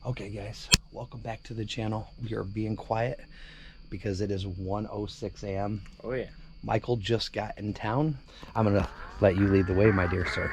Okay guys, welcome back to the channel. We are being quiet because it is 1:06 a.m. Oh yeah. Michael just got in town. I'm gonna let you lead the way, my dear sir.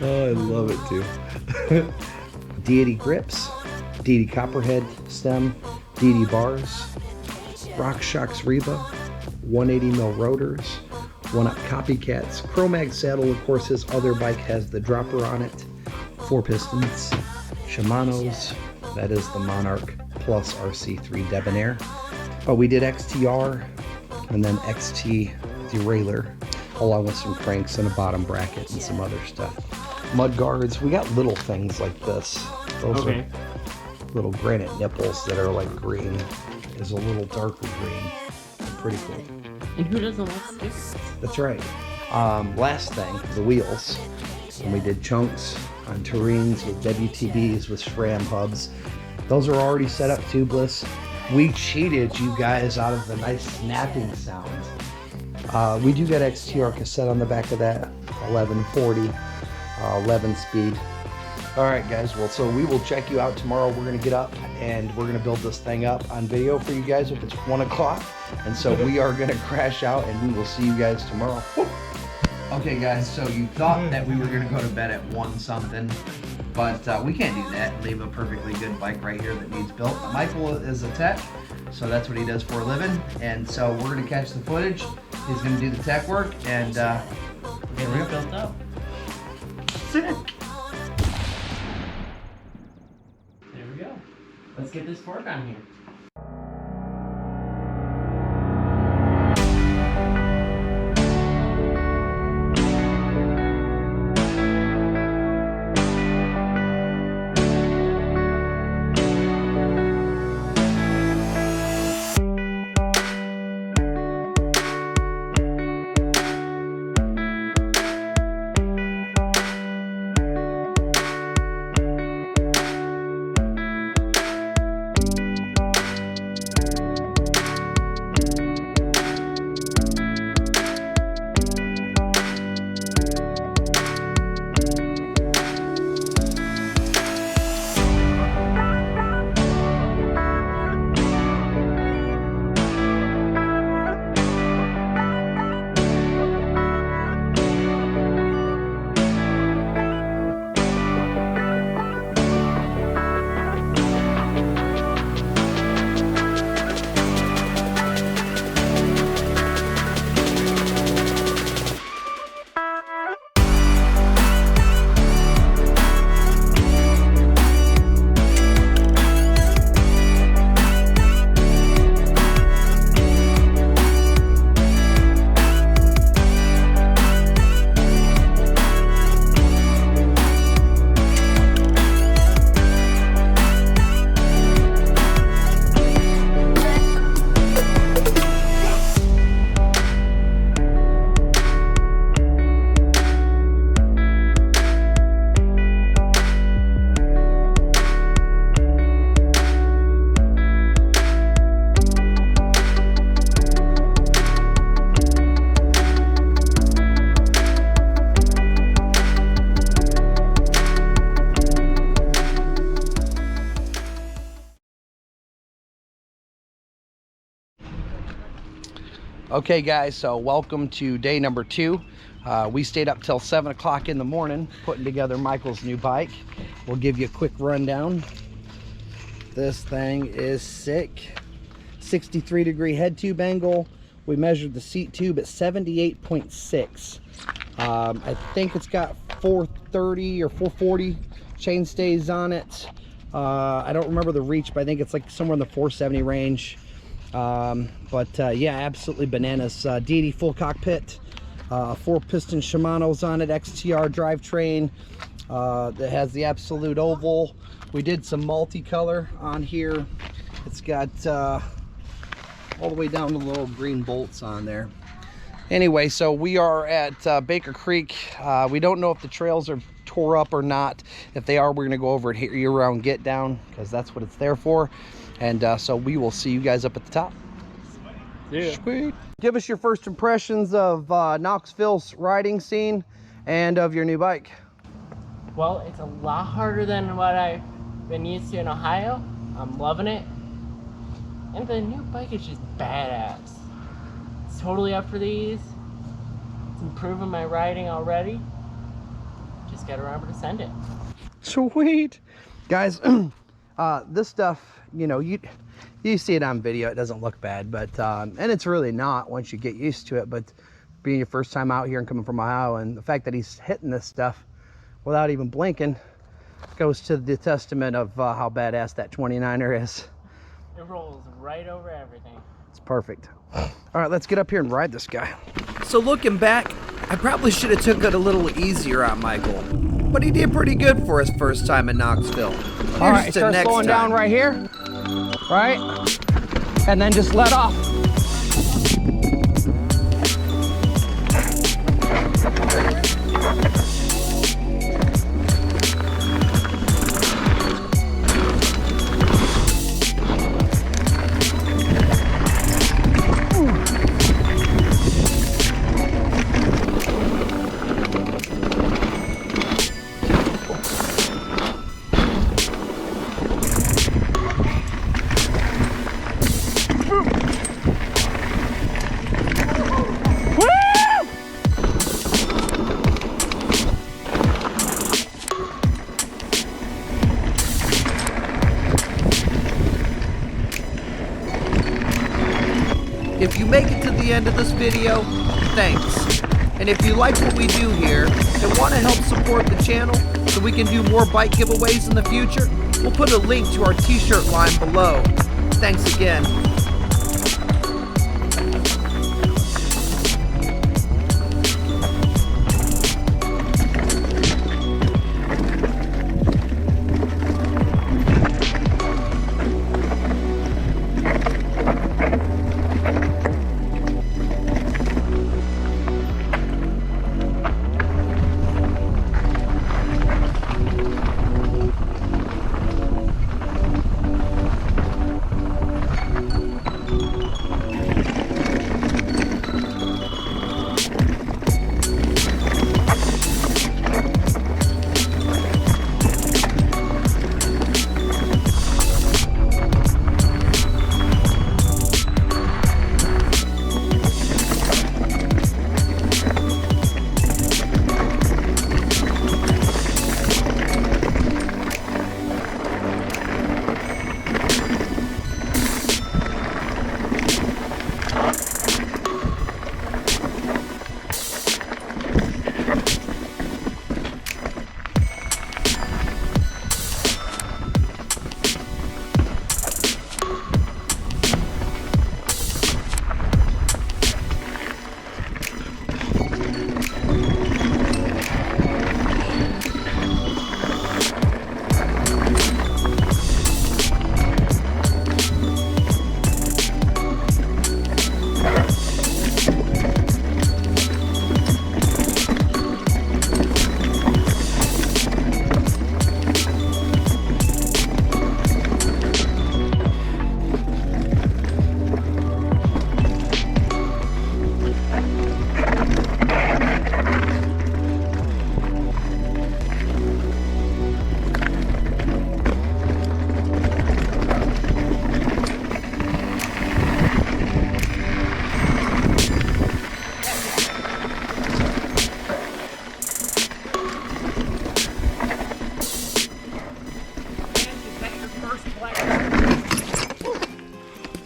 Oh, I love it too. Deity grips, Deity copperhead stem, Deity bars, RockShox Reba, 180 mil rotors, 1-up copycats. Chromag saddle, of course, his other bike has the dropper on it. 4 pistons, Shimano's, that is the Monarch Plus RC3 Debonair. But we did XTR and then XT derailleur, along with some cranks and a bottom bracket and some other stuff. Mud guards, we got little things like this. Those are little granite nipples that are like green. Is a little darker green. Pretty cool. And who doesn't like stickers? That's right. Last thing, the wheels. And we did chunks on Tureens with WTBs with SRAM hubs. Those are already set up tubeless. We cheated you guys out of the nice snapping sounds. We do get XTR cassette on the back of that, 1140, 11 speed. All right guys, well, so we will check you out tomorrow. We're gonna get up and we're gonna build this thing up on video for you guys if it's 1 o'clock. And so we are gonna crash out and we will see you guys tomorrow. Woo! Okay guys, so you thought that we were gonna go to bed at 1 something, but we can't do that and leave a perfectly good bike right here that needs built. Michael is a tech, so that's what he does for a living. And so we're gonna catch the footage. He's gonna do the tech work and Get it built up. Sick. There we go. Let's get this fork on here. Okay guys, so welcome to day number 2. We stayed up till 7 o'clock in the morning putting together Michael's new bike. We'll give you a quick rundown. This thing is sick. 63-degree head tube angle. We measured the seat tube at 78.6. I think it's got 430 or 440 chain stays on it. I don't remember the reach, but I think it's like somewhere in the 470 range. Yeah, absolutely bananas. Deity full cockpit, 4-piston Shimano's on it, XTR drivetrain that has the absolute oval. We did some multicolor on here. It's got all the way down to the little green bolts on there. Anyway, so we are at Baker Creek. We don't know if the trails are tore up or not. If they are, we're gonna go over it here year-round get down, because that's what it's there for. And so we will see you guys up at the top. Yeah. Sweet. Give us your first impressions of Knoxville's riding scene and of your new bike. Well, it's a lot harder than what I've been used to in Ohio. I'm loving it. And the new bike is just badass. It's totally up for these. It's improving my riding already. Just gotta remember to send it. Sweet. Guys, this stuff, you know, you see it on video, it doesn't look bad, but and it's really not once you get used to it. But being your first time out here and coming from Ohio, and the fact that he's hitting this stuff without even blinking goes to the testament of how badass that 29er is. It rolls right over everything. It's perfect. All right, let's get up here and ride this guy. So looking back, I probably should have took it a little easier on Michael, but he did pretty good for his first time in Knoxville. All right, start slowing down right here, right? And then just let off. If you make it to the end of this video, thanks. And if you like what we do here and want to help support the channel so we can do more bike giveaways in the future, we'll put a link to our t-shirt line below. Thanks again.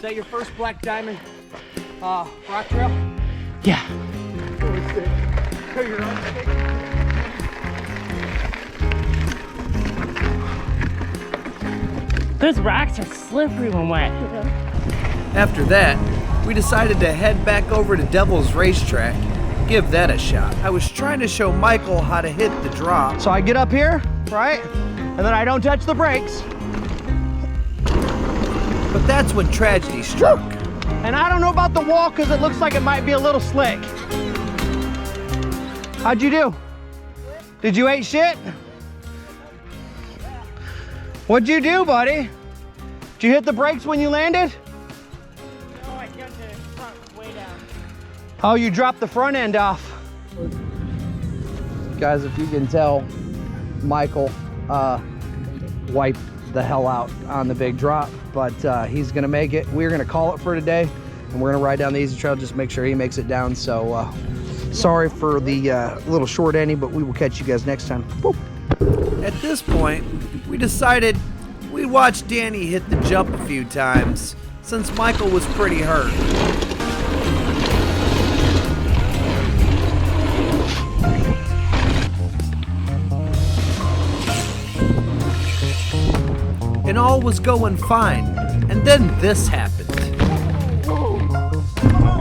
Is that your first black diamond rock trail? Yeah. Those rocks are slippery when wet. After that, we decided to head back over to Devil's Racetrack, give that a shot. I was trying to show Michael how to hit the drop. So I get up here, right? And then I don't touch the brakes. But that's when tragedy struck. And I don't know about the wall because it looks like it might be a little slick. How'd you do? Did you eat shit? What'd you do, buddy? Did you hit the brakes when you landed? No, I got the front way down. Oh, you dropped the front end off. Guys, if you can tell, Michael wiped the hell out on the big drop, but he's gonna make it. We're gonna call it for today, and we're gonna ride down the easy trail, just make sure he makes it down. So sorry for the little short ending, but we will catch you guys next time. Woo. At this point, we decided we'd watch Danny hit the jump a few times, since Michael was pretty hurt. And all was going fine, and then this happened.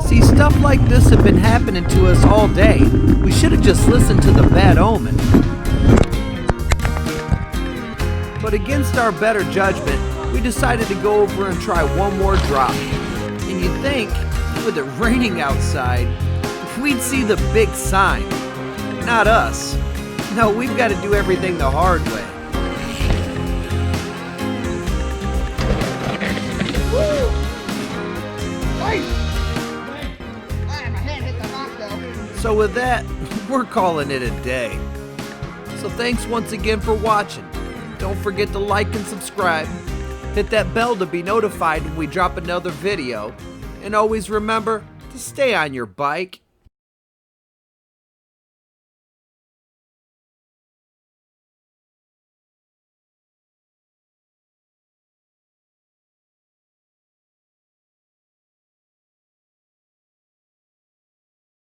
See, stuff like this have been happening to us all day. We should have just listened to the bad omen. But against our better judgment, we decided to go over and try one more drop. And you'd think, with it raining outside, we'd see the big sign. Not us. No, we've got to do everything the hard way. So with that, we're calling it a day. So thanks once again for watching. Don't forget to like and subscribe. Hit that bell to be notified when we drop another video. And always remember to stay on your bike.